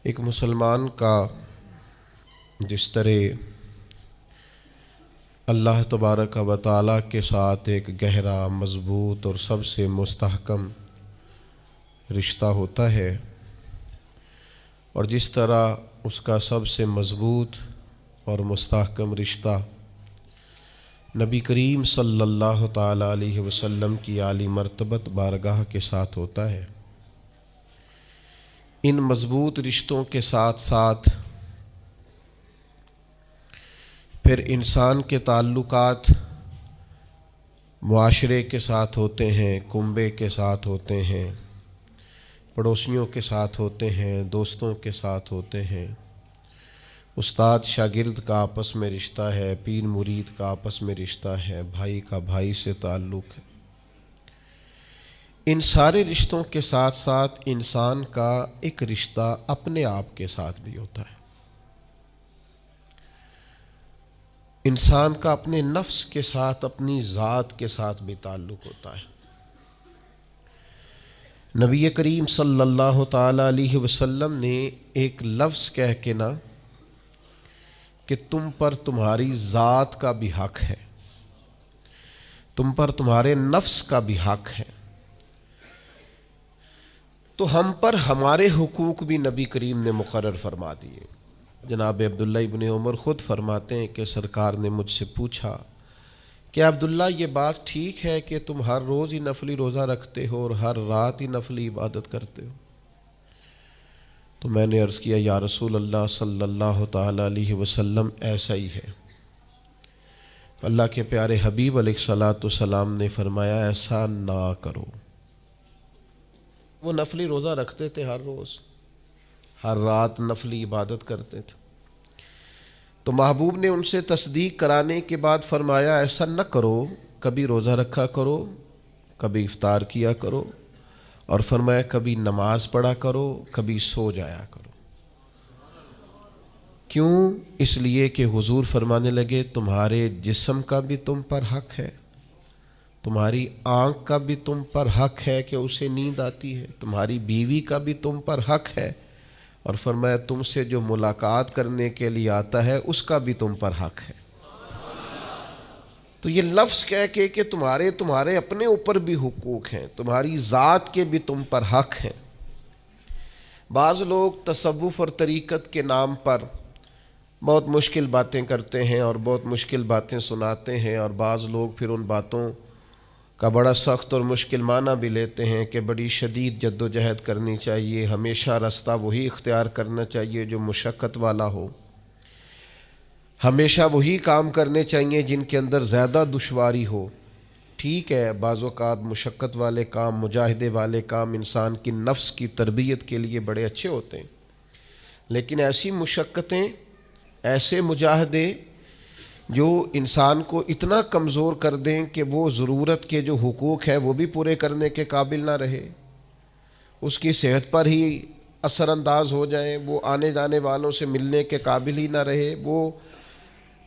ایک مسلمان کا جس طرح اللہ تبارک و تعالیٰ کے ساتھ ایک گہرا، مضبوط اور سب سے مستحکم رشتہ ہوتا ہے، اور جس طرح اس کا سب سے مضبوط اور مستحکم رشتہ نبی کریم صلی اللہ تعالیٰ علیہ وسلم کی اعلی مرتبت بارگاہ کے ساتھ ہوتا ہے، ان مضبوط رشتوں کے ساتھ ساتھ پھر انسان کے تعلقات معاشرے کے ساتھ ہوتے ہیں، کنبے کے ساتھ ہوتے ہیں، پڑوسیوں کے ساتھ ہوتے ہیں، دوستوں کے ساتھ ہوتے ہیں، استاد شاگرد کا آپس میں رشتہ ہے، پیر مرید کا آپس میں رشتہ ہے، بھائی کا بھائی سے تعلق ہے۔ ان سارے رشتوں کے ساتھ ساتھ انسان کا ایک رشتہ اپنے آپ کے ساتھ بھی ہوتا ہے۔ انسان کا اپنے نفس کے ساتھ، اپنی ذات کے ساتھ بھی تعلق ہوتا ہے۔ نبی کریم صلی اللہ تعالیٰ علیہ وسلم نے ایک لفظ کہہ کے نا کہ تم پر تمہاری ذات کا بھی حق ہے، تم پر تمہارے نفس کا بھی حق ہے، تو ہم پر ہمارے حقوق بھی نبی کریم نے مقرر فرما دیے۔ جناب عبداللہ ابن عمر خود فرماتے ہیں کہ سرکار نے مجھ سے پوچھا کہ عبداللہ یہ بات ٹھیک ہے کہ تم ہر روز ہی نفلی روزہ رکھتے ہو اور ہر رات ہی نفلی عبادت کرتے ہو؟ تو میں نے عرض کیا یا رسول اللہ صلی اللہ تعالیٰ علیہ وسلم ایسا ہی ہے۔ اللہ کے پیارے حبیب علیہ الصلوۃ والسلام نے فرمایا ایسا نہ کرو۔ وہ نفلی روزہ رکھتے تھے، ہر روز ہر رات نفلی عبادت کرتے تھے، تو محبوب نے ان سے تصدیق کرانے کے بعد فرمایا ایسا نہ کرو، کبھی روزہ رکھا کرو، کبھی افطار کیا کرو، اور فرمایا کبھی نماز پڑھا کرو، کبھی سو جایا کرو۔ کیوں؟ اس لیے کہ حضور فرمانے لگے تمہارے جسم کا بھی تم پر حق ہے، تمہاری آنکھ کا بھی تم پر حق ہے کہ اسے نیند آتی ہے، تمہاری بیوی کا بھی تم پر حق ہے، اور فرمایا تم سے جو ملاقات کرنے کے لیے آتا ہے اس کا بھی تم پر حق ہے۔ تو یہ لفظ کہہ کے کہ تمہارے اپنے اوپر بھی حقوق ہیں، تمہاری ذات کے بھی تم پر حق ہیں۔ بعض لوگ تصوف اور طریقت کے نام پر بہت مشکل باتیں کرتے ہیں اور بہت مشکل باتیں سناتے ہیں، اور بعض لوگ پھر ان باتوں کا بڑا سخت اور مشکل معنی بھی لیتے ہیں کہ بڑی شدید جد و جہد کرنی چاہیے، ہمیشہ راستہ وہی اختیار کرنا چاہیے جو مشقت والا ہو، ہمیشہ وہی کام کرنے چاہیے جن کے اندر زیادہ دشواری ہو۔ ٹھیک ہے، بعض اوقات مشقت والے کام، مجاہدے والے کام انسان کی نفس کی تربیت کے لیے بڑے اچھے ہوتے ہیں، لیکن ایسی مشقتیں، ایسے مجاہدے جو انسان کو اتنا کمزور کر دیں کہ وہ ضرورت کے جو حقوق ہیں وہ بھی پورے کرنے کے قابل نہ رہے، اس کی صحت پر ہی اثر انداز ہو جائیں، وہ آنے جانے والوں سے ملنے کے قابل ہی نہ رہے، وہ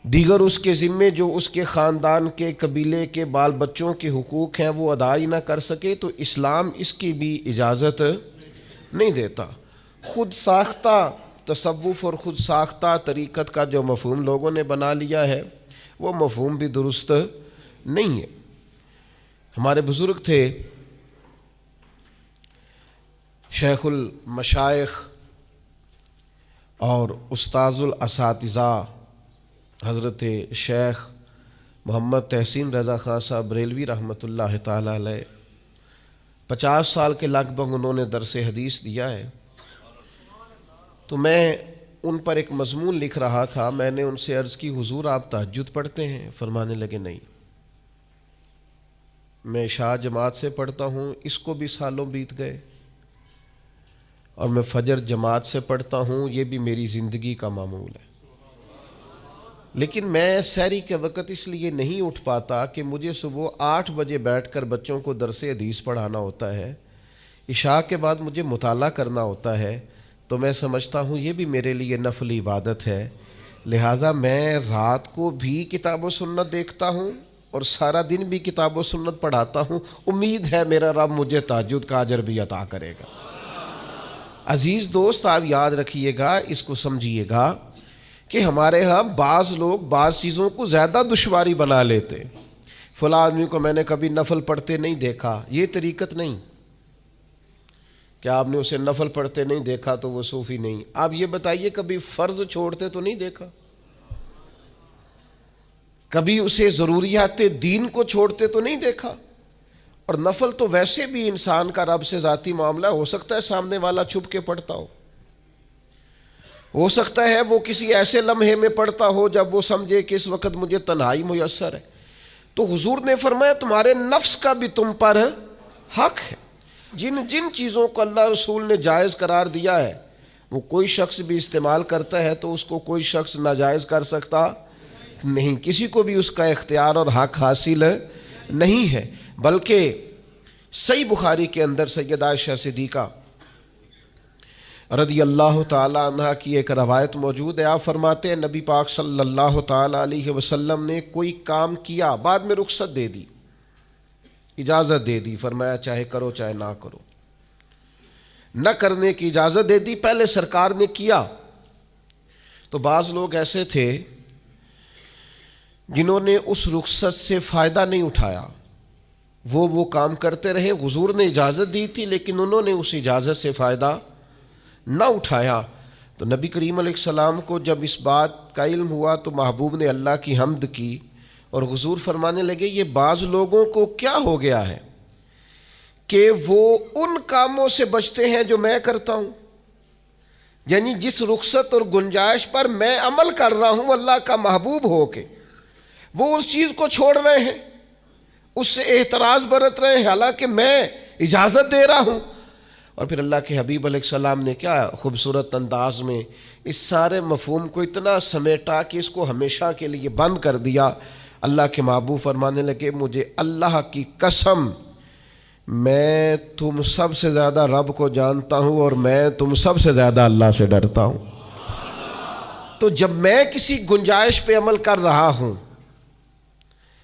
دیگر اس کے ذمے جو اس کے خاندان کے قبیلے کے بال بچوں کے حقوق ہیں وہ ادا ہی نہ کر سکے، تو اسلام اس کی بھی اجازت نہیں دیتا۔ خود ساختہ تصوف اور خود ساختہ طریقت کا جو مفہوم لوگوں نے بنا لیا ہے وہ مفہوم بھی درست نہیں ہے۔ ہمارے بزرگ تھے شیخ المشائخ اور استاذ الاساتذہ حضرت شیخ محمد تحسین رضا خان صاحب بریلوی رحمۃ اللہ تعالیٰ علیہ، 50 سال کے لگ بھگ انہوں نے درس حدیث دیا ہے۔ تو میں ان پر ایک مضمون لکھ رہا تھا، میں نے ان سے عرض کی حضور آپ تہجد پڑھتے ہیں؟ فرمانے لگے نہیں، میں عشاء جماعت سے پڑھتا ہوں، اس کو بھی سالوں بیت گئے، اور میں فجر جماعت سے پڑھتا ہوں، یہ بھی میری زندگی کا معمول ہے، لیکن میں سحری کے وقت اس لیے نہیں اٹھ پاتا کہ مجھے صبح 8 بجے بیٹھ کر بچوں کو درس حدیث پڑھانا ہوتا ہے، عشاء کے بعد مجھے مطالعہ کرنا ہوتا ہے، تو میں سمجھتا ہوں یہ بھی میرے لیے نفلی عبادت ہے، لہٰذا میں رات کو بھی کتاب و سنت دیکھتا ہوں اور سارا دن بھی کتاب و سنت پڑھاتا ہوں، امید ہے میرا رب مجھے تہجد کا اجر بھی عطا کرے گا۔ عزیز دوست آپ یاد رکھیے گا، اس کو سمجھیے گا کہ ہمارے ہاں بعض لوگ بعض چیزوں کو زیادہ دشواری بنا لیتے. فلاں آدمی کو میں نے کبھی نفل پڑھتے نہیں دیکھا، یہ طریقت نہیں. کیا آپ نے اسے نفل پڑھتے نہیں دیکھا تو وہ صوفی نہیں؟ آپ یہ بتائیے کبھی فرض چھوڑتے تو نہیں دیکھا؟ کبھی اسے ضروریات دین کو چھوڑتے تو نہیں دیکھا؟ اور نفل تو ویسے بھی انسان کا رب سے ذاتی معاملہ، ہو سکتا ہے سامنے والا چھپ کے پڑھتا ہو سکتا ہے وہ کسی ایسے لمحے میں پڑھتا ہو جب وہ سمجھے کہ اس وقت مجھے تنہائی میسر ہے. تو حضور نے فرمایا تمہارے نفس کا بھی تم پر حق ہے. جن جن چیزوں کو اللہ رسول نے جائز قرار دیا ہے وہ کوئی شخص بھی استعمال کرتا ہے تو اس کو کوئی شخص ناجائز کر سکتا نہیں. کسی کو بھی اس کا اختیار اور حق حاصل نہیں ہے. بلکہ صحیح بخاری کے اندر سیدہ عائشہ صدیقہ رضی اللہ تعالی عنہ کی ایک روایت موجود ہے. آپ فرماتے ہیں نبی پاک صلی اللہ تعالی علیہ وسلم نے کوئی کام کیا، بعد میں رخصت دے دی، اجازت دے دی، فرمایا چاہے کرو چاہے نہ کرو، نہ کرنے کی اجازت دے دی. پہلے سرکار نے کیا تو بعض لوگ ایسے تھے جنہوں نے اس رخصت سے فائدہ نہیں اٹھایا، وہ کام کرتے رہے. حضور نے اجازت دی تھی لیکن انہوں نے اس اجازت سے فائدہ نہ اٹھایا. تو نبی کریم علیہ السلام کو جب اس بات کا علم ہوا تو محبوب نے اللہ کی حمد کی اور حضور فرمانے لگے یہ بعض لوگوں کو کیا ہو گیا ہے کہ وہ ان کاموں سے بچتے ہیں جو میں کرتا ہوں، یعنی جس رخصت اور گنجائش پر میں عمل کر رہا ہوں اللہ کا محبوب ہو کے، وہ اس چیز کو چھوڑ رہے ہیں، اس سے اعتراض برت رہے ہیں حالانکہ میں اجازت دے رہا ہوں. اور پھر اللہ کے حبیب علیہ السلام نے کیا خوبصورت انداز میں اس سارے مفہوم کو اتنا سمیٹا کہ اس کو ہمیشہ کے لیے بند کر دیا. اللہ کے محبوب فرمانے لگے مجھے اللہ کی قسم میں تم سب سے زیادہ رب کو جانتا ہوں اور میں تم سب سے زیادہ اللہ سے ڈرتا ہوں. تو جب میں کسی گنجائش پہ عمل کر رہا ہوں،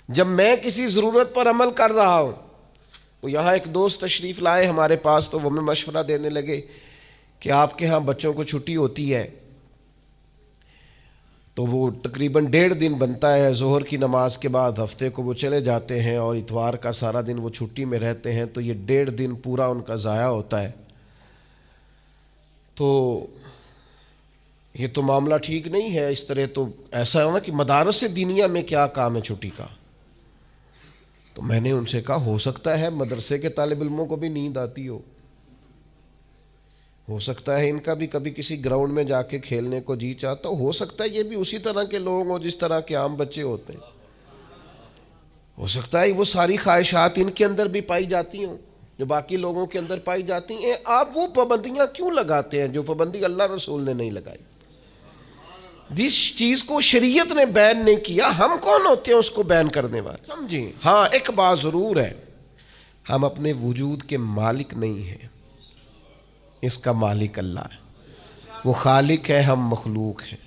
جب میں کسی ضرورت پر عمل کر رہا ہوں، تو یہاں ایک دوست تشریف لائے ہمارے پاس تو وہ ہمیں مشورہ دینے لگے کہ آپ کے ہاں بچوں کو چھٹی ہوتی ہے تو وہ تقریباً 1.5 دن بنتا ہے، ظہر کی نماز کے بعد ہفتے کو وہ چلے جاتے ہیں اور اتوار کا سارا دن وہ چھٹی میں رہتے ہیں، تو یہ 1.5 دن پورا ان کا ضائع ہوتا ہے. تو یہ تو معاملہ ٹھیک نہیں ہے. اس طرح تو ایسا ہے نا کہ مدارس دینیہ میں کیا کام ہے چھٹی کا. تو میں نے ان سے کہا ہو سکتا ہے مدرسے کے طالب علموں کو بھی نیند آتی ہو سکتا ہے ان کا بھی کبھی کسی گراؤنڈ میں جا کے کھیلنے کو جی چاہتا ہو سکتا ہے یہ بھی اسی طرح کے لوگ ہوں جس طرح کے عام بچے ہوتے ہیں، ہو سکتا ہے وہ ساری خواہشات ان کے اندر بھی پائی جاتی ہوں جو باقی لوگوں کے اندر پائی جاتی ہیں. آپ وہ پابندیاں کیوں لگاتے ہیں جو پابندی اللہ رسول نے نہیں لگائی؟ جس چیز کو شریعت نے بین نہیں کیا ہم کون ہوتے ہیں اس کو بین کرنے والے؟ سمجھیں. ہاں ایک بات ضرور ہے، ہم اپنے وجود کے مالک نہیں ہیں، اس کا مالک اللہ ہے. وہ خالق ہے، ہم مخلوق ہیں.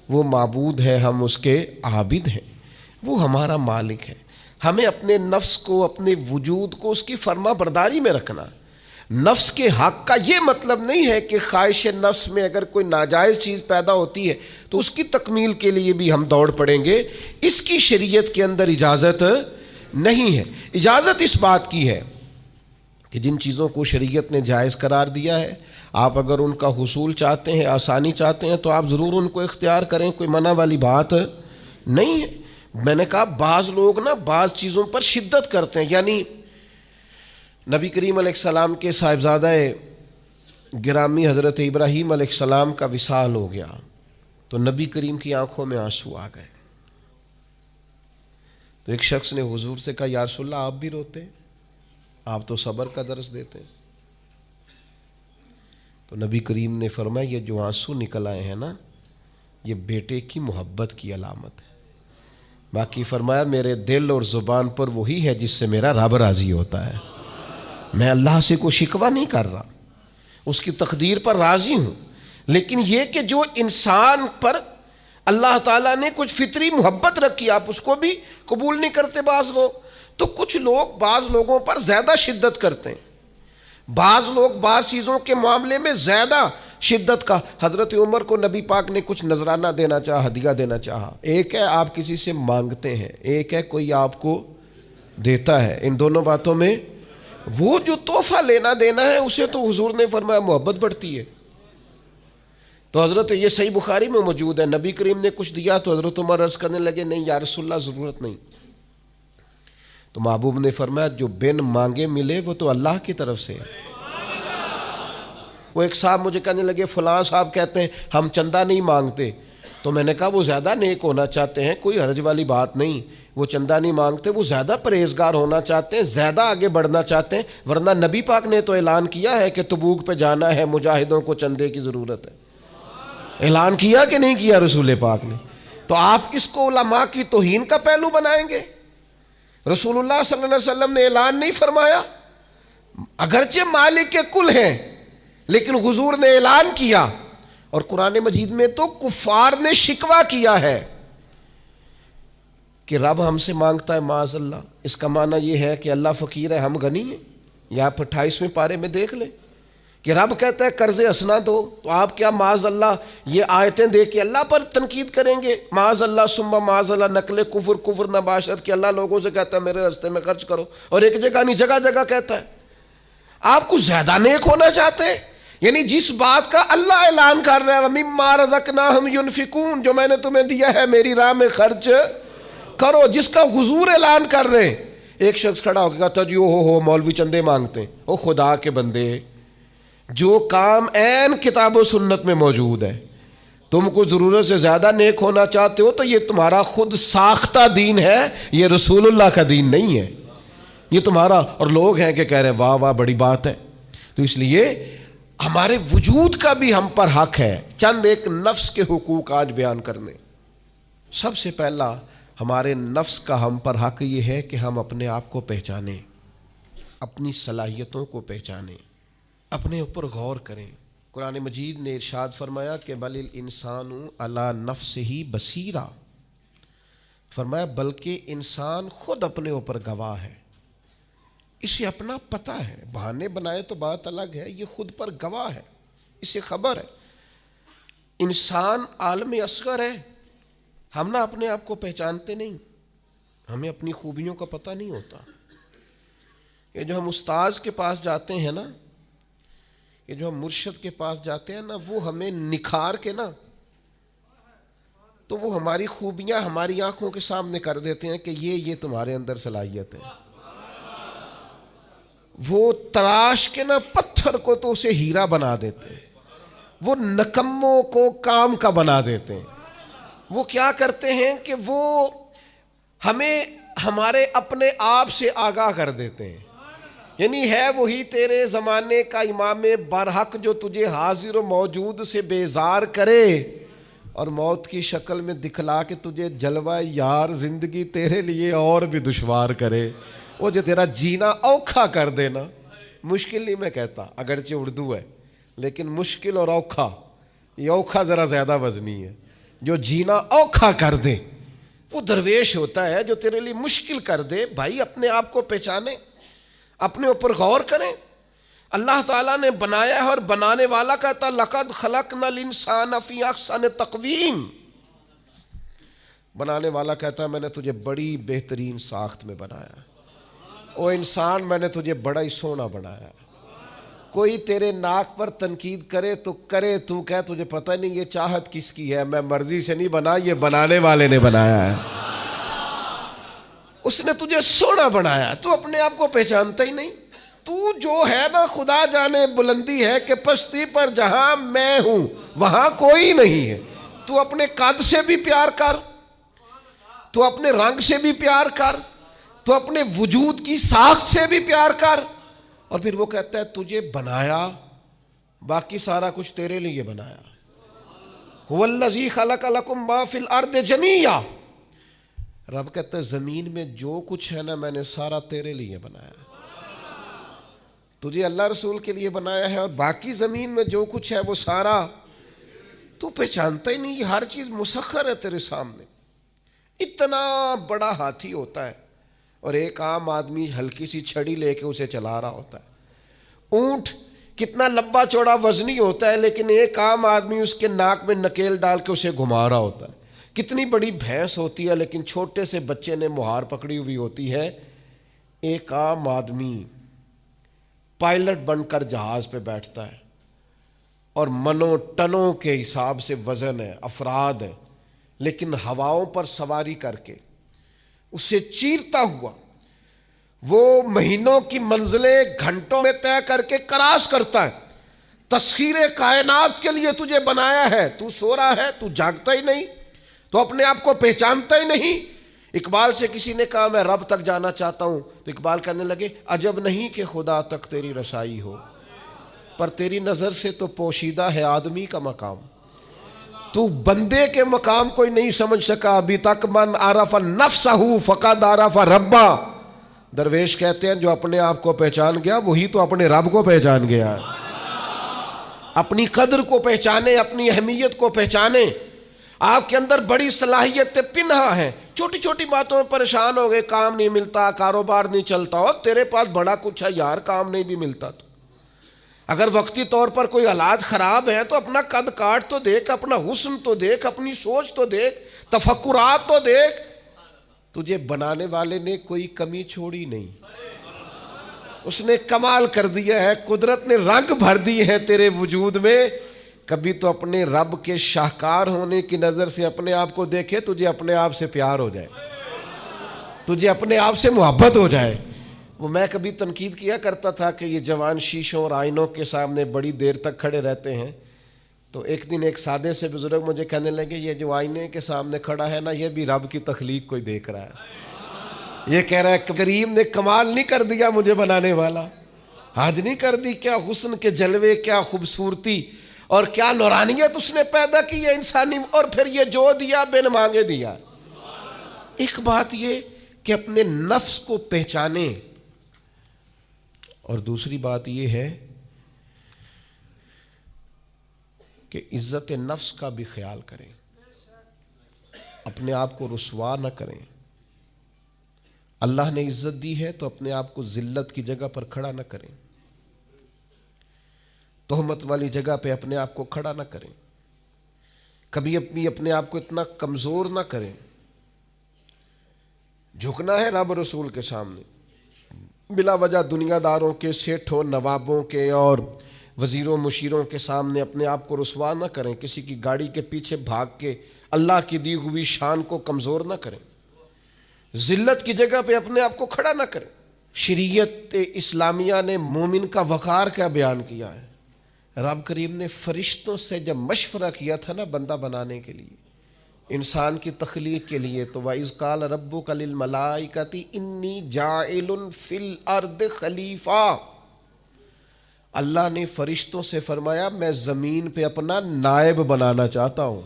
وہ معبود ہے، ہم اس کے عابد ہیں. وہ ہمارا مالک ہے. ہمیں اپنے نفس کو، اپنے وجود کو اس کی فرما برداری میں رکھنا. نفس کے حق کا یہ مطلب نہیں ہے کہ خواہش نفس میں اگر کوئی ناجائز چیز پیدا ہوتی ہے تو اس کی تکمیل کے لیے بھی ہم دوڑ پڑیں گے. اس کی شریعت کے اندر اجازت نہیں ہے. اجازت اس بات کی ہے کہ جن چیزوں کو شریعت نے جائز قرار دیا ہے آپ اگر ان کا حصول چاہتے ہیں، آسانی چاہتے ہیں تو آپ ضرور ان کو اختیار کریں، کوئی منع والی بات نہیں ہے. میں نے کہا بعض لوگ نا بعض چیزوں پر شدت کرتے ہیں، یعنی نبی کریم علیہ السلام کے صاحبزادہ گرامی حضرت ابراہیم علیہ السلام کا وصال ہو گیا تو نبی کریم کی آنکھوں میں آنسو آ گئے. تو ایک شخص نے حضور سے کہا یا رسول اللہ آپ بھی روتے ہیں، آپ تو صبر کا درس دیتے ہیں. تو نبی کریم نے فرمایا یہ جو آنسو نکل آئے ہیں نا یہ بیٹے کی محبت کی علامت ہے. باقی فرمایا میرے دل اور زبان پر وہی ہے جس سے میرا رب راضی ہوتا ہے. میں اللہ سے کوئی شکوہ نہیں کر رہا، اس کی تقدیر پر راضی ہوں. لیکن یہ کہ جو انسان پر اللہ تعالیٰ نے کچھ فطری محبت رکھی آپ اس کو بھی قبول نہیں کرتے بعض لوگ. تو کچھ لوگ بعض لوگوں پر زیادہ شدت کرتے ہیں. بعض لوگ بعض چیزوں کے معاملے میں زیادہ شدت کا. حضرت عمر کو نبی پاک نے کچھ نذرانہ دینا چاہا, ہدیہ دینا چاہا. ایک ہے آپ کسی سے مانگتے ہیں, ایک ہے کوئی آپ کو دیتا ہے. ان دونوں باتوں میں وہ جو تحفہ لینا دینا ہے اسے تو حضور نے فرمایا محبت بڑھتی ہے. تو حضرت یہ صحیح بخاری میں موجود ہے, نبی کریم نے کچھ دیا تو حضرت عمر عرض کرنے لگے نہیں یا رسول اللہ ضرورت نہیں. تو محبوب نے فرمایا جو بن مانگے ملے وہ تو اللہ کی طرف سے ہے. وہ ایک صاحب مجھے کہنے لگے فلاں صاحب کہتے ہیں ہم چندہ نہیں مانگتے. تو میں نے کہا وہ زیادہ نیک ہونا چاہتے ہیں, کوئی حرج والی بات نہیں. وہ چندہ نہیں مانگتے, وہ زیادہ پرہیزگار ہونا چاہتے ہیں, زیادہ آگے بڑھنا چاہتے ہیں. ورنہ نبی پاک نے تو اعلان کیا ہے کہ تبوک پہ جانا ہے, مجاہدوں کو چندے کی ضرورت ہے. اعلان کیا کہ نہیں کیا رسول پاک نے؟ تو آپ کس کو علماء کی توہین کا پہلو بنائیں گے؟ رسول اللہ صلی اللہ علیہ وسلم نے اعلان نہیں فرمایا؟ اگرچہ مالک کے کل ہیں لیکن حضور نے اعلان کیا. اور قرآن مجید میں تو کفار نے شکوہ کیا ہے کہ رب ہم سے مانگتا ہے معاذ اللہ. اس کا معنی یہ ہے کہ اللہ فقیر ہے, ہم غنی ہیں. یا آپ 28ویں پارے میں دیکھ لیں کہ رب کہتا ہے قرض حسنہ دو, تو آپ کیا معاذ اللہ یہ آیتیں دے کے اللہ پر تنقید کریں گے؟ معاذ اللہ ثم معاذ اللہ, نقل کفر نباشت کہ اللہ لوگوں سے کہتا ہے میرے راستے میں خرچ کرو, اور ایک جگہ نہیں جگہ جگہ کہتا ہے. آپ کچھ زیادہ نیک ہونا چاہتے ہیں؟ یعنی جس بات کا اللہ اعلان کر رہا ہے وَمِمَّا رَزَقْنَاهُمْ يُنْفِقُونَ, جو میں نے تمہیں دیا ہے میری راہ میں خرچ کرو, جس کا حضور اعلان کر رہے ہیں. ایک شخص کھڑا ہو کے کہتا جی ہو مولوی چندے مانگتے ہیں. او خدا کے بندے, جو کام عین کتاب و سنت میں موجود ہے, تم کو ضرورت سے زیادہ نیک ہونا چاہتے ہو تو یہ تمہارا خود ساختہ دین ہے, یہ رسول اللہ کا دین نہیں ہے, یہ تمہارا. اور لوگ ہیں کہ کہہ رہے ہیں واہ واہ بڑی بات ہے. تو اس لیے ہمارے وجود کا بھی ہم پر حق ہے. چند ایک نفس کے حقوق آج بیان کرنے. سب سے پہلا ہمارے نفس کا ہم پر حق یہ ہے کہ ہم اپنے آپ کو پہچانیں, اپنی صلاحیتوں کو پہچانیں, اپنے اوپر غور کریں. قرآن مجید نے ارشاد فرمایا کہ بل الانسان علی نفسہ بصیرہ, فرمایا بلکہ انسان خود اپنے اوپر گواہ ہے, اسے اپنا پتہ ہے. بہانے بنائے تو بات الگ ہے, یہ خود پر گواہ ہے, اسے خبر ہے. انسان عالم اصغر ہے, ہم نہ اپنے آپ کو پہچانتے نہیں, ہمیں اپنی خوبیوں کا پتہ نہیں ہوتا. یہ جو ہم استاذ کے پاس جاتے ہیں نا, یہ جو ہم مرشد کے پاس جاتے ہیں نا, وہ ہمیں نکھار کے نا تو وہ ہماری خوبیاں ہماری آنکھوں کے سامنے کر دیتے ہیں کہ یہ تمہارے اندر صلاحیت ہے. وہ تراش کے نا پتھر کو تو اسے ہیرا بنا دیتے ہیں, وہ نکموں کو کام کا بنا دیتے ہیں. وہ کیا کرتے ہیں کہ وہ ہمیں ہمارے اپنے آپ سے آگاہ کر دیتے ہیں. یعنی ہے وہی تیرے زمانے کا امام برحق جو تجھے حاضر و موجود سے بیزار کرے اور موت کی شکل میں دکھلا کے تجھے جلوہ یار زندگی تیرے لیے اور بھی دشوار کرے. وہ جو تیرا جینا اوکھا کر دینا, مشکل نہیں میں کہتا, اگرچہ اردو ہے لیکن مشکل اور اوکھا, یہ اوکھا ذرا زیادہ وزنی ہے. جو جینا اوکھا کر دے وہ درویش ہوتا ہے, جو تیرے لیے مشکل کر دے. بھائی اپنے آپ کو پہچانے, اپنے اوپر غور کریں. اللہ تعالیٰ نے بنایا ہے اور بنانے والا کہتا لقد خلقنا الانسان فی احسن تقویم. بنانے والا کہتا ہے میں نے تجھے بڑی بہترین ساخت میں بنایا. او انسان میں نے تجھے بڑا ہی سونا بنایا. کوئی تیرے ناک پر تنقید کرے تو کرے, تو کہہ تجھے پتہ نہیں یہ چاہت کس کی ہے, میں مرضی سے نہیں بنا, یہ بنانے والے نے بنایا ہے. اس نے تجھے سونا بنایا, تو اپنے آپ کو پہچانتا ہی نہیں. تو جو ہے نا خدا جانے بلندی ہے کہ پستی پر جہاں میں ہوں وہاں کوئی نہیں ہے. تو اپنے قد سے بھی پیار کر, تو اپنے رنگ سے بھی پیار کر, تو اپنے وجود کی ساخت سے بھی پیار کر. اور پھر وہ کہتا ہے تجھے بنایا, باقی سارا کچھ تیرے لیے بنایا. هو الذی خلق لکم ما فی الارض جمیعا. رب کہتا ہے زمین میں جو کچھ ہے نا میں نے سارا تیرے لیے بنایا. تجھے اللہ رسول کے لیے بنایا ہے, اور باقی زمین میں جو کچھ ہے وہ سارا تو پہچانتا ہی نہیں. یہ ہر چیز مسخر ہے تیرے سامنے. اتنا بڑا ہاتھی ہوتا ہے اور ایک عام آدمی ہلکی سی چھڑی لے کے اسے چلا رہا ہوتا ہے. اونٹ کتنا لمبا چوڑا وزنی ہوتا ہے لیکن ایک عام آدمی اس کے ناک میں نکیل ڈال کے اسے گھما رہا ہوتا ہے. کتنی بڑی بھینس ہوتی ہے لیکن چھوٹے سے بچے نے مہار پکڑی ہوئی ہوتی ہے. ایک عام آدمی پائلٹ بن کر جہاز پہ بیٹھتا ہے اور منوں ٹنوں کے حساب سے وزن ہے، افراد ہے، لیکن ہواؤں پر سواری کر کے اسے چیرتا ہوا وہ مہینوں کی منزلیں گھنٹوں میں طے کر کے کراس کرتا ہے. تسخیر کائنات کے لیے تجھے بنایا ہے، تو سو رہا ہے، تو جاگتا ہی نہیں، تو اپنے آپ کو پہچانتا ہی نہیں. اقبال سے کسی نے کہا میں رب تک جانا چاہتا ہوں، تو اقبال کہنے لگے عجب نہیں کہ خدا تک تیری رسائی ہو، پر تیری نظر سے تو پوشیدہ ہے آدمی کا مقام. تو بندے کے مقام کوئی نہیں سمجھ سکا ابھی تک. من عرف نفسہ فقد عرف ربا. درویش کہتے ہیں جو اپنے آپ کو پہچان گیا وہی تو اپنے رب کو پہچان گیا. اپنی قدر کو پہچانے، اپنی اہمیت کو پہچانے. آپ کے اندر بڑی صلاحیت پنہا ہے، چھوٹی چھوٹی باتوں میں پریشان ہو گئے، کام نہیں ملتا، کاروبار نہیں چلتا. اور تیرے پاس بڑا کچھ ہے یار، کام نہیں بھی ملتا. تو اگر وقتی طور پر کوئی حالات خراب ہیں تو اپنا قد کاٹ تو دیکھ، اپنا حسن تو دیکھ، اپنی سوچ تو دیکھ، تفکرات تو دیکھ. تجھے بنانے والے نے کوئی کمی چھوڑی نہیں، اس نے کمال کر دیا ہے، قدرت نے رنگ بھر دی ہے تیرے وجود میں. کبھی تو اپنے رب کے شاہکار ہونے کی نظر سے اپنے آپ کو دیکھے، تجھے اپنے آپ سے پیار ہو جائے، تجھے اپنے آپ سے محبت ہو جائے. وہ میں کبھی تنقید کیا کرتا تھا کہ یہ جوان شیشوں اور آئینوں کے سامنے بڑی دیر تک کھڑے رہتے ہیں. تو ایک دن ایک سادے سے بزرگ مجھے کہنے لگے یہ جو آئینے کے سامنے کھڑا ہے نا، یہ بھی رب کی تخلیق کوئی دیکھ رہا ہے. یہ کہہ رہا ہے کریم نے کمال نہیں کر دیا مجھے بنانے والا، حج نہیں کر دی. کیا حسن کے جلوے، کیا خوبصورتی اور کیا نورانیت اس نے پیدا کی ہے انسانی. اور پھر یہ جو دیا بن مانگے دیا. ایک بات یہ کہ اپنے نفس کو پہچانے، اور دوسری بات یہ ہے کہ عزت نفس کا بھی خیال کریں، اپنے آپ کو رسوا نہ کریں. اللہ نے عزت دی ہے تو اپنے آپ کو ذلت کی جگہ پر کھڑا نہ کریں، تہمت والی جگہ پہ اپنے آپ کو کھڑا نہ کریں. کبھی اپنے آپ کو اتنا کمزور نہ کریں. جھکنا ہے رب رسول کے سامنے، بلا وجہ دنیا داروں کے، سیٹھوں، نوابوں کے اور وزیروں مشیروں کے سامنے اپنے آپ کو رسوا نہ کریں. کسی کی گاڑی کے پیچھے بھاگ کے اللہ کی دی ہوئی شان کو کمزور نہ کریں. ذلت کی جگہ پہ اپنے آپ کو کھڑا نہ کریں. شریعت اسلامیہ نے مومن کا وقار کیا بیان کیا ہے. رب کریم نے فرشتوں سے جب مشورہ کیا تھا نا بندہ بنانے کے لیے، انسان کی تخلیق کے لیے، تو وَإِذْ قَالَ رَبُّكَ لِلْمَلَائِكَةِ إِنِّي جَاعِلٌ فِي الْأَرْضِ خلیفہ. اللہ نے فرشتوں سے فرمایا میں زمین پہ اپنا نائب بنانا چاہتا ہوں.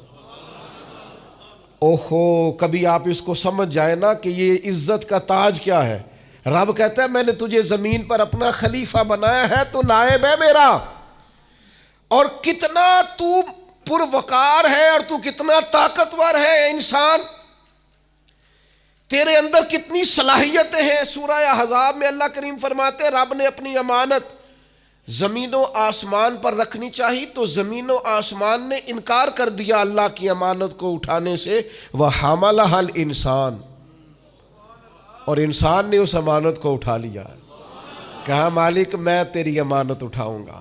اوہو، کبھی آپ اس کو سمجھ جائے نا کہ یہ عزت کا تاج کیا ہے. رب کہتا ہے میں نے تجھے زمین پر اپنا خلیفہ بنایا ہے، تو نائب ہے میرا. اور کتنا تو پروقار ہے اور تو کتنا طاقتور ہے انسان، تیرے اندر کتنی صلاحیتیں ہیں. سورہ احزاب میں اللہ کریم فرماتے ہیں رب نے اپنی امانت زمین و آسمان پر رکھنی چاہی تو زمین و آسمان نے انکار کر دیا اللہ کی امانت کو اٹھانے سے. وَحَمَلَهَا الْإِنسان، اور انسان نے اس امانت کو اٹھا لیا. کہا مالک میں تیری امانت اٹھاؤں گا،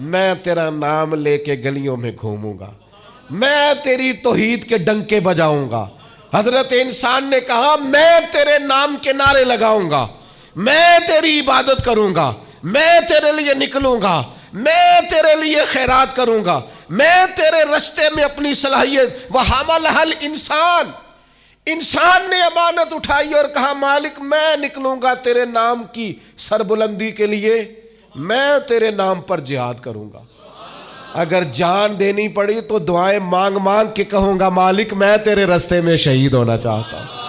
میں تیرا نام لے کے گلیوں میں گھوموں گا، میں تیری توحید کے ڈنکے بجاؤں گا. حضرت انسان نے کہا میں تیرے نام کے نعرے لگاؤں گا، میں تیری عبادت کروں گا، میں تیرے لیے نکلوں گا، میں تیرے لیے خیرات کروں گا، میں تیرے رشتے میں اپنی صلاحیت. وَحَمَلَهَا الْإِنسان، انسان نے امانت اٹھائی اور کہا مالک میں نکلوں گا تیرے نام کی سربلندی کے لیے، میں تیرے نام پر جہاد کروں گا. اگر جان دینی پڑی تو دعائیں مانگ مانگ کے کہوں گا مالک میں تیرے رستے میں شہید ہونا چاہتا ہوں.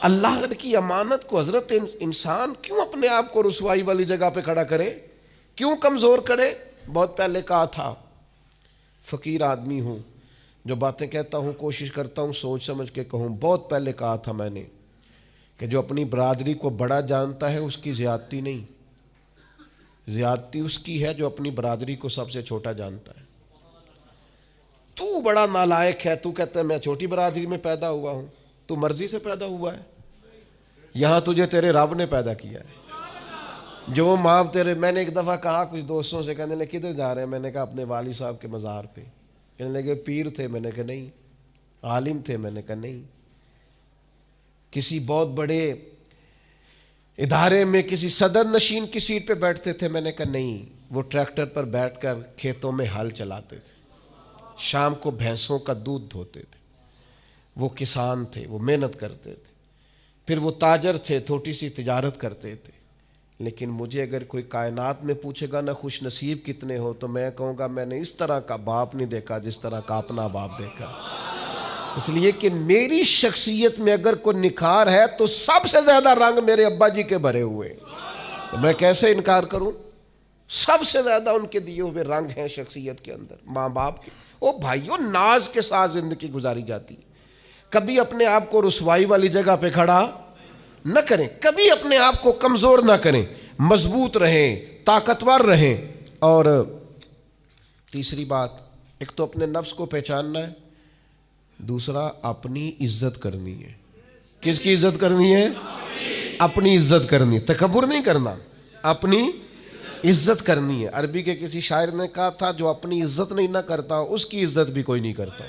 اللہ کی امانت کو حضرت انسان کیوں اپنے آپ کو رسوائی والی جگہ پہ کھڑا کرے، کیوں کمزور کرے. بہت پہلے کہا تھا، فقیر آدمی ہوں، جو باتیں کہتا ہوں کوشش کرتا ہوں سوچ سمجھ کے کہوں. بہت پہلے کہا تھا میں نے کہ جو اپنی برادری کو بڑا جانتا ہے اس کی زیادتی نہیں، زیادتی اس کی ہے جو اپنی برادری کو سب سے چھوٹا جانتا ہے. تو بڑا نالائق ہے، تو کہتا ہے میں چھوٹی برادری میں پیدا ہوا ہوں. تو مرضی سے پیدا ہوا ہے، یہاں تجھے تیرے رب نے پیدا کیا ہے. جو ماں تیرے، میں نے ایک دفعہ کہا کچھ دوستوں سے، کہنے لگے کدھر جا رہے ہیں؟ میں نے کہا اپنے والد صاحب کے مزار پہ. کہنے لگے پیر تھے؟ میں نے کہا نہیں. عالم تھے؟ میں نے کہا نہیں. کسی بہت بڑے ادارے میں کسی صدر نشین کی سیٹ پہ بیٹھتے تھے؟ میں نے کہا نہیں. وہ ٹریکٹر پر بیٹھ کر کھیتوں میں ہل چلاتے تھے، شام کو بھینسوں کا دودھ دھوتے تھے. وہ کسان تھے، وہ محنت کرتے تھے. پھر وہ تاجر تھے، چھوٹی سی تجارت کرتے تھے. لیکن مجھے اگر کوئی کائنات میں پوچھے گا نا خوش نصیب کتنے ہو، تو میں کہوں گا میں نے اس طرح کا باپ نہیں دیکھا جس طرح کا اپنا باپ دیکھا. اس لیے کہ میری شخصیت میں اگر کوئی نکھار ہے تو سب سے زیادہ رنگ میرے ابا جی کے بھرے ہوئے. تو میں کیسے انکار کروں؟ سب سے زیادہ ان کے دیے ہوئے رنگ ہیں شخصیت کے اندر، ماں باپ کے. او بھائیوں، ناز کے ساتھ زندگی گزاری جاتی ہے. کبھی اپنے آپ کو رسوائی والی جگہ پہ کھڑا نہ کریں، کبھی اپنے آپ کو کمزور نہ کریں، مضبوط رہیں، طاقتور رہیں. اور تیسری بات، ایک تو اپنے نفس کو پہچاننا ہے، دوسرا اپنی عزت کرنی ہے. کس کی عزت کرنی ہے؟ اپنی عزت کرنی ہے. تکبر نہیں کرنا، اپنی عزت کرنی ہے. عربی کے کسی شاعر نے کہا تھا جو اپنی عزت نہیں نہ کرتا اس کی عزت بھی کوئی نہیں کرتا.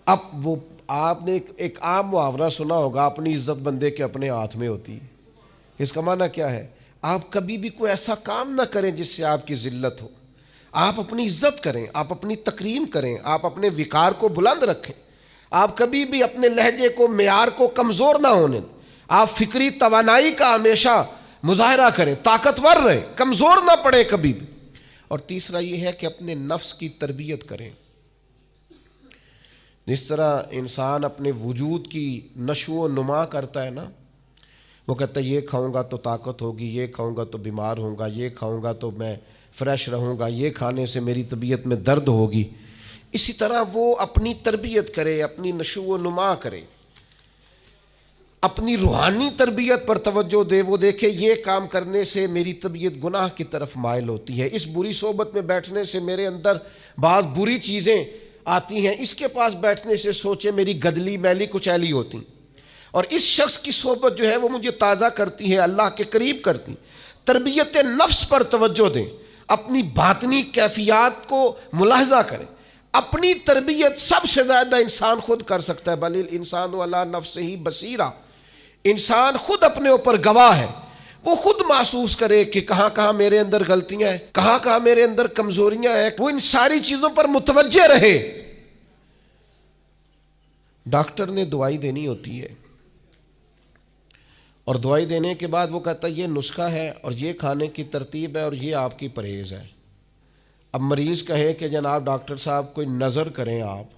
اب وہ آپ نے ایک عام محاورہ سنا ہوگا، اپنی عزت بندے کے اپنے ہاتھ میں ہوتی ہے. اس کا معنی کیا ہے؟ آپ کبھی بھی کوئی ایسا کام نہ کریں جس سے آپ کی ذلت ہو. آپ اپنی عزت کریں، آپ اپنی تکریم کریں، آپ اپنے وقار کو بلند رکھیں. آپ کبھی بھی اپنے لہجے کو، معیار کو کمزور نہ ہونے دیں. آپ فکری توانائی کا ہمیشہ مظاہرہ کریں، طاقتور رہیں، کمزور نہ پڑے کبھی بھی. اور تیسرا یہ ہے کہ اپنے نفس کی تربیت کریں. جس طرح انسان اپنے وجود کی نشو و نما کرتا ہے نا، وہ کہتا ہے یہ کھاؤں گا تو طاقت ہوگی، یہ کھاؤں گا تو بیمار ہوں گا، یہ کھاؤں گا تو میں فریش رہوں گا، یہ کھانے سے میری طبیعت میں درد ہوگی. اسی طرح وہ اپنی تربیت کرے، اپنی نشو و نما کرے، اپنی روحانی تربیت پر توجہ دے. وہ دیکھے یہ کام کرنے سے میری طبیعت گناہ کی طرف مائل ہوتی ہے، اس بری صحبت میں بیٹھنے سے میرے اندر بعض بری چیزیں آتی ہیں، اس کے پاس بیٹھنے سے سوچے میری گدلی میلی کچیلی ہوتی، اور اس شخص کی صحبت جو ہے وہ مجھے تازہ کرتی ہے، اللہ کے قریب کرتی. تربیت نفس پر توجہ دیں، اپنی باطنی کیفیات کو ملاحظہ کریں. اپنی تربیت سب سے زیادہ انسان خود کر سکتا ہے. بل الانسان علی نفسہ بصیرہ، انسان خود اپنے اوپر گواہ ہے. وہ خود محسوس کرے کہ کہاں کہاں میرے اندر غلطیاں ہیں، کہاں کہاں میرے اندر کمزوریاں ہیں. وہ ان ساری چیزوں پر متوجہ رہے. ڈاکٹر نے دوائی دینی ہوتی ہے، اور دوائی دینے کے بعد وہ کہتا ہے یہ نسخہ ہے اور یہ کھانے کی ترتیب ہے اور یہ آپ کی پرہیز ہے. اب مریض کہے کہ جناب ڈاکٹر صاحب کوئی نظر کریں آپ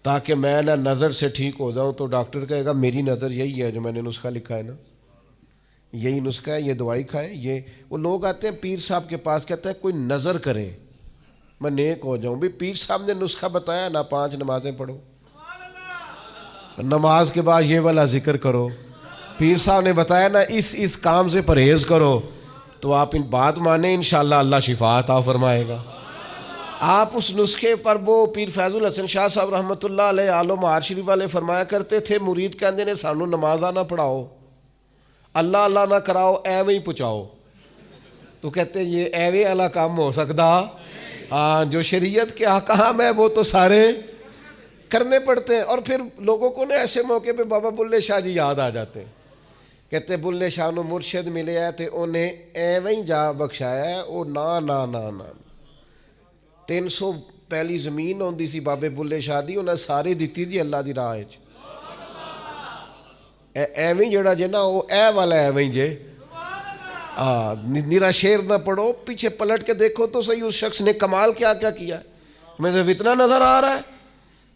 تاکہ میں نہ نظر سے ٹھیک ہو جاؤں، تو ڈاکٹر کہے گا میری نظر یہی ہے جو میں نے نسخہ لکھا ہے نا، یہی نسخہ ہے، یہ دوائی کھائیں. یہ وہ لوگ آتے ہیں پیر صاحب کے پاس، کہتے ہیں کوئی نظر کریں میں نیک ہو جاؤں. بھی پیر صاحب نے نسخہ بتایا نا، 5 نمازیں پڑھو، نماز کے بعد یہ والا ذکر کرو. پیر صاحب نے بتایا نا اس کام سے پرہیز کرو، تو آپ ان بات مانیں انشاءاللہ اللہ شفا عطا فرمائے گا. آپ اس نسخے پر، وہ پیر فیض الحسن شاہ صاحب رحمۃ اللہ علیہ آل مہار شریف والے فرمایا کرتے تھے، مرید کہندے نے سانو نمازاں نہ پڑھاؤ، اللہ اللہ نہ کراؤ، ایویں ہی پہنچاؤ. تو کہتے ہیں یہ ایویں والا کام ہو سکتا؟ ہاں، جو شریعت کے احکام ہے وہ تو سارے کرنے پڑتے ہیں. اور پھر لوگوں کو نا ایسے موقع پہ بابا بلے شاہ جی یاد آ جاتے ہیں. کہتے بلے شاہ نو مرشد ملے ہے تے انہیں ایویں جا بخشایا ہے. او نا نا نا نا 300 پہلی زمین ہوندی سی بابے بلے شاہ دی، انہیں ساری دیتی جی اللہ دی راہ وچ. ایویں جڑا جے نا وہ اے والا ایویں جے. نیرا شعر نہ پڑھو، پیچھے پلٹ کے دیکھو تو صحیح اس شخص نے کمال کیا کیا کیا ہے. مجھے اتنا نظر آ رہا ہے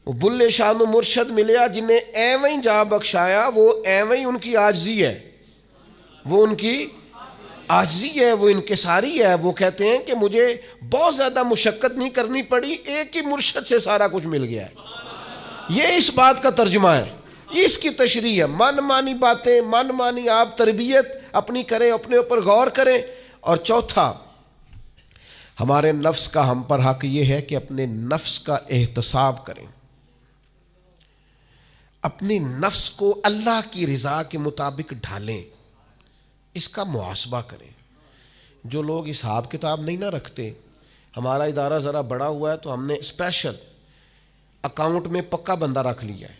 وہ بلے شاہ نو مرشد ملیا جنہیں ایویں جا بخشایا، وہ ایویں ان کی عاجزی ہے، وہ ان کی عاجزی ہے، وہ انکساری ہے. وہ کہتے ہیں کہ مجھے بہت زیادہ مشقت نہیں کرنی پڑی، ایک ہی مرشد سے سارا کچھ مل گیا ہے. یہ اس بات کا ترجمہ ہے، یہ اس کی تشریح ہے. من مانی باتیں، من مانی آپ تربیت اپنی کریں، اپنے اوپر غور کریں. اور چوتھا، ہمارے نفس کا ہم پر حق یہ ہے کہ اپنے نفس کا احتساب کریں، اپنے نفس کو اللہ کی رضا کے مطابق ڈھالیں، اس کا محاسبہ کریں. جو لوگ حساب کتاب نہیں نہ رکھتے، ہمارا ادارہ ذرا بڑا ہوا ہے تو ہم نے اسپیشل اکاؤنٹ میں پکا بندہ رکھ لیا ہے.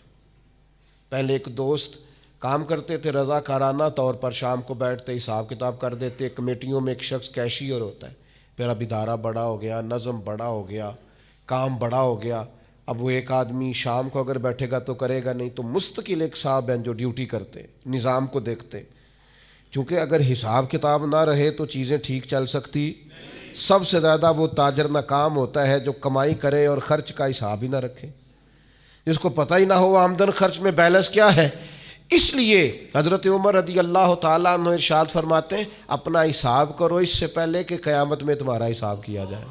پہلے ایک دوست کام کرتے تھے رضا کارانہ طور پر، شام کو بیٹھتے حساب کتاب کر دیتے. کمیٹیوں میں ایک شخص کیشیئر ہوتا ہے. پھر اب ادارہ بڑا ہو گیا، نظم بڑا ہو گیا، کام بڑا ہو گیا. اب وہ ایک آدمی شام کو اگر بیٹھے گا تو کرے گا نہیں، تو مستقل ایک صاحب ہیں جو ڈیوٹی کرتے، نظام کو دیکھتے. کیونکہ اگر حساب کتاب نہ رہے تو چیزیں ٹھیک چل سکتی. سب سے زیادہ وہ تاجر ناکام ہوتا ہے جو کمائی کرے اور خرچ کا حساب ہی نہ رکھے، جس کو پتہ ہی نہ ہو آمدن خرچ میں بیلنس کیا ہے. اس لیے حضرت عمر رضی اللہ تعالیٰ عنہ ارشاد فرماتے ہیں اپنا حساب کرو اس سے پہلے کہ قیامت میں تمہارا حساب کیا جائے.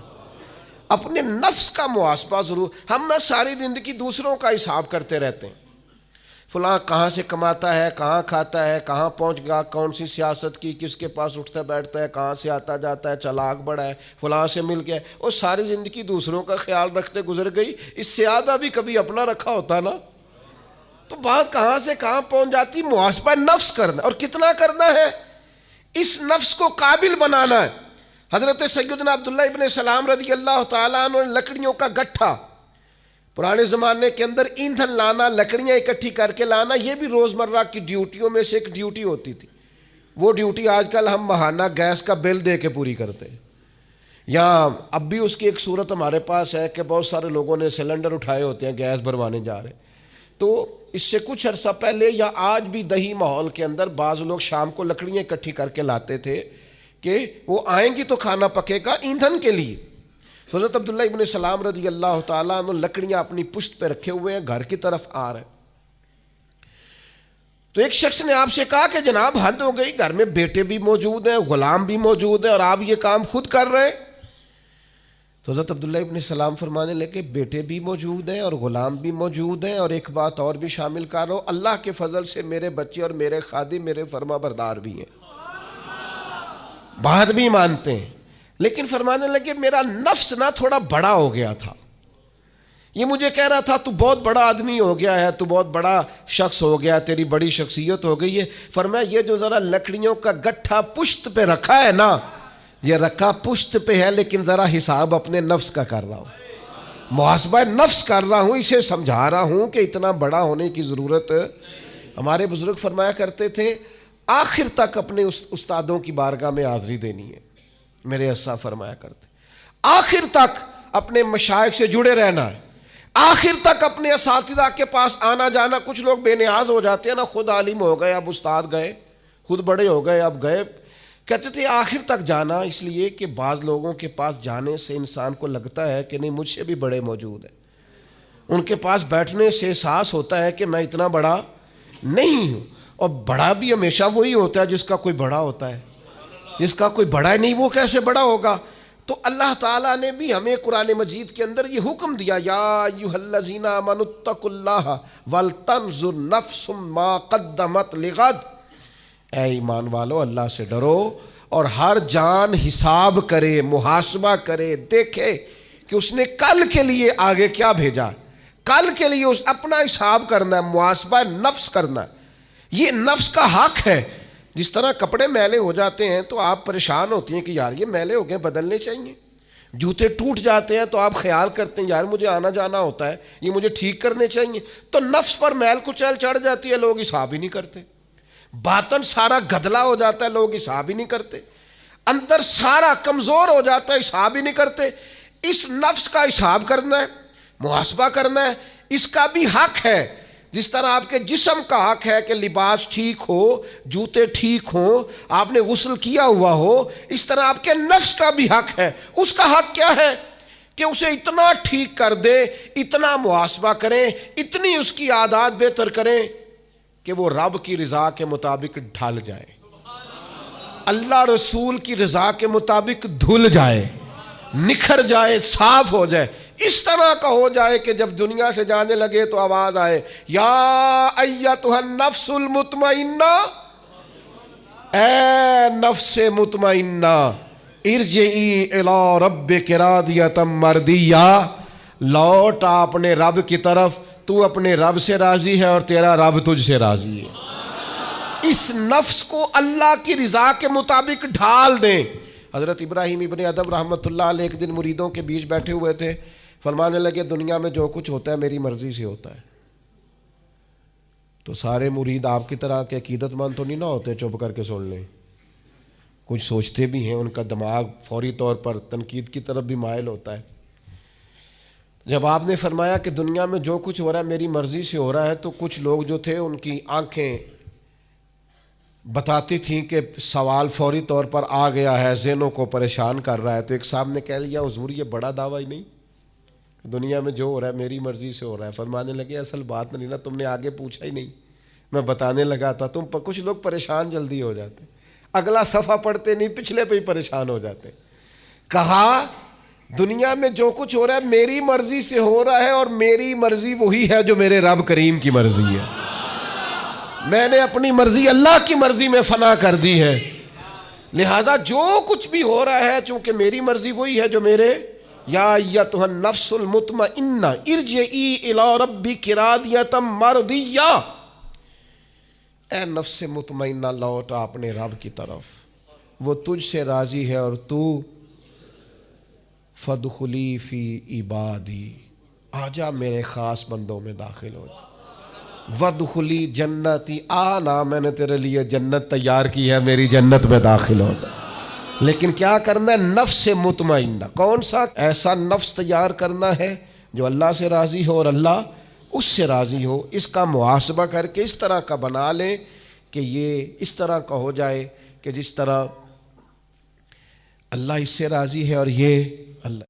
اپنے نفس کا محاسبہ ضرور. ہم نہ ساری زندگی دوسروں کا حساب کرتے رہتے ہیں، فلاں کہاں سے کماتا ہے، کہاں کھاتا ہے، کہاں پہنچ گیا، کون سی سیاست کی، کس کے پاس اٹھتا بیٹھتا ہے، کہاں سے آتا جاتا ہے، چالاک بڑا ہے، فلاں سے مل گیا. اور ساری زندگی دوسروں کا خیال رکھتے گزر گئی. اس سے زیادہ بھی کبھی اپنا رکھا ہوتا نا تو بات کہاں سے کہاں پہنچ جاتی. محاسبہ نفس کرنا، اور کتنا کرنا ہے، اس نفس کو قابل بنانا ہے. حضرت سیدنا عبداللہ ابن سلام رضی اللہ تعالیٰ عنہ نے لکڑیوں کا گٹھا، پرانے زمانے کے اندر ایندھن لانا، لکڑیاں اکٹھی کر کے لانا، یہ بھی روزمرہ کی ڈیوٹیوں میں سے ایک ڈیوٹی ہوتی تھی. وہ ڈیوٹی آج کل ہم ماہانہ گیس کا بل دے کے پوری کرتے ہیں. یا اب بھی اس کی ایک صورت ہمارے پاس ہے کہ بہت سارے لوگوں نے سلنڈر اٹھائے ہوتے ہیں، گیس بھروانے جا رہے ہیں. تو اس سے کچھ عرصہ پہلے یا آج بھی دیہی ماحول کے اندر بعض لوگ شام کو لکڑیاں اکٹھی کر کے لاتے تھے کہ وہ آئیں گی تو کھانا پکے گا ایندھن کے لیے. حضرت عبداللہ ابن سلام رضی اللہ تعالیٰ عنہ لکڑیاں اپنی پشت پہ رکھے ہوئے ہیں، گھر کی طرف آ رہے ہیں. تو ایک شخص نے آپ سے کہا کہ جناب حد ہو گئی، گھر میں بیٹے بھی موجود ہیں، غلام بھی موجود ہیں، اور آپ یہ کام خود کر رہے ہیں. تو حضرت عبداللہ ابن سلام فرمانے لگے بیٹے بھی موجود ہیں اور غلام بھی موجود ہیں، اور ایک بات اور بھی شامل کر رہا ہوں، اللہ کے فضل سے میرے بچے اور میرے خادم میرے فرما بردار بھی ہیں، بات بھی مانتے ہیں. لیکن فرمانے لگے میرا نفس نہ تھوڑا بڑا ہو گیا تھا، یہ مجھے کہہ رہا تھا تو بہت بڑا آدمی ہو گیا ہے، تو بہت بڑا شخص ہو گیا، تیری بڑی شخصیت ہو گئی ہے. فرمایا یہ جو ذرا لکڑیوں کا گٹھا پشت پہ رکھا ہے نا، یہ رکھا پشت پہ ہے، لیکن ذرا حساب اپنے نفس کا کر رہا ہوں، محاسبہ نفس کر رہا ہوں، اسے سمجھا رہا ہوں کہ اتنا بڑا ہونے کی ضرورت. ہمارے بزرگ فرمایا کرتے تھے آخر تک اپنے استادوں کی بارگاہ میں حاضری دینی ہے. میرے اسا فرمایا کرتے آخر تک اپنے مشائخ سے جڑے رہنا ہے، آخر تک اپنے اساتذہ کے پاس آنا جانا. کچھ لوگ بے نیاز ہو جاتے ہیں نا، خود عالم ہو گئے اب استاد گئے، خود بڑے ہو گئے اب گئے. کہتے تھے آخر تک جانا، اس لیے کہ بعض لوگوں کے پاس جانے سے انسان کو لگتا ہے کہ نہیں مجھ سے بھی بڑے موجود ہیں. ان کے پاس بیٹھنے سے احساس ہوتا ہے کہ میں اتنا بڑا نہیں ہوں. اور بڑا بھی ہمیشہ وہی ہوتا ہے جس کا کوئی بڑا ہوتا ہے، جس کا کوئی بڑا ہی نہیں وہ کیسے بڑا ہوگا. تو اللہ تعالیٰ نے بھی ہمیں قرآن مجید کے اندر یہ حکم دیا، یا ایھا الذین آمنوا اتقوا اللہ ولتنظر نفس ما قدمت لغد. اے ایمان والو اللہ سے ڈرو اور ہر جان حساب کرے، محاسبہ کرے، دیکھے کہ اس نے کل کے لیے آگے کیا بھیجا. کل کے لیے اس اپنا حساب کرنا ہے، محاسبہ نفس کرنا ہے. یہ نفس کا حق ہے. جس طرح کپڑے میلے ہو جاتے ہیں تو آپ پریشان ہوتی ہیں کہ یار یہ میلے ہو گئے بدلنے چاہیے. جوتے ٹوٹ جاتے ہیں تو آپ خیال کرتے ہیں یار مجھے آنا جانا ہوتا ہے، یہ مجھے ٹھیک کرنے چاہیے. تو نفس پر میل کچیل چڑھ جاتی ہے، لوگ حساب ہی نہیں کرتے. باطن سارا گدلا ہو جاتا ہے، لوگ حساب ہی نہیں کرتے. اندر سارا کمزور ہو جاتا ہے، حساب ہی نہیں کرتے. اس نفس کا حساب کرنا ہے، محاسبہ کرنا ہے. اس کا بھی حق ہے. جس طرح آپ کے جسم کا حق ہے کہ لباس ٹھیک ہو، جوتے ٹھیک ہوں، آپ نے غسل کیا ہوا ہو، اس طرح آپ کے نفس کا بھی حق ہے. اس کا حق کیا ہے کہ اسے اتنا ٹھیک کر دے، اتنا محاسبہ کریں، اتنی اس کی عادات بہتر کریں کہ وہ رب کی رضا کے مطابق ڈھل جائے، اللہ رسول کی رضا کے مطابق دھل جائے، نکھر جائے، صاف ہو جائے. اس طرح کا ہو جائے کہ جب دنیا سے جانے لگے تو آواز آئے یا ایتھا النفس المطمئنہ اے نفس مطمئنہ ارجعی الی ربک راضیۃ مرضیہ، لوٹ اپنے رب کی طرف، تو اپنے رب سے راضی ہے اور تیرا رب تجھ سے راضی ہے۔ اس نفس کو اللہ کی رضا کے مطابق ڈھال دیں۔ حضرت ابراہیم ابن ادم رحمۃ اللہ علیہ ایک دن مریدوں کے بیچ بیٹھے ہوئے تھے، فرمانے لگے دنیا میں جو کچھ ہوتا ہے میری مرضی سے ہوتا ہے۔ تو سارے مرید آپ کی طرح کے عقیدت مند تو نہیں نہ ہوتے چپ کر کے سن لیں، کچھ سوچتے بھی ہیں، ان کا دماغ فوری طور پر تنقید کی طرف بھی مائل ہوتا ہے۔ جب آپ نے فرمایا کہ دنیا میں جو کچھ ہو رہا ہے میری مرضی سے ہو رہا ہے، تو کچھ لوگ جو تھے ان کی آنکھیں بتاتی تھیں کہ سوال فوری طور پر آ گیا ہے، ذہنوں کو پریشان کر رہا ہے۔ تو ایک صاحب نے کہہ لیا حضور یہ بڑا دعویٰ ہی نہیں، دنیا میں جو ہو رہا ہے میری مرضی سے ہو رہا ہے۔ فرمانے لگے اصل بات نہیں نا، تم نے آگے پوچھا ہی نہیں، میں بتانے لگا تھا۔ کچھ لوگ پریشان جلدی ہو جاتے، اگلا صفحہ پڑھتے نہیں پچھلے پہ ہی پریشان ہو جاتے۔ کہا دنیا میں جو کچھ ہو رہا ہے میری مرضی سے ہو رہا ہے، اور میری مرضی وہی ہے جو میرے رب کریم کی مرضی ہے۔ میں نے اپنی مرضی اللہ کی مرضی میں فنا کر دی ہے، لہذا جو کچھ بھی ہو رہا ہے چونکہ میری مرضی وہی ہے جو میرے یا ایتھا النفس المطمئنہ ارجعی الی ربک راضیۃ مرضیہ، اے نفس مطمئنہ لوٹ اپنے رب کی طرف، وہ تجھ سے راضی ہے اور تو فادخلی فی عبادی، آجا میرے خاص بندوں میں داخل ہو جا، وادخلی جنتی، آنا میں نے تیرے لیے جنت تیار کی ہے، میری جنت میں داخل ہو جا۔ لیکن کیا کرنا ہے؟ نفس مطمئنہ، کون سا ایسا نفس تیار کرنا ہے جو اللہ سے راضی ہو اور اللہ اس سے راضی ہو۔ اس کا محاسبہ کر کے اس طرح کا بنا لیں کہ یہ اس طرح کا ہو جائے کہ جس طرح اللہ اس سے راضی ہے اور یہ اللہ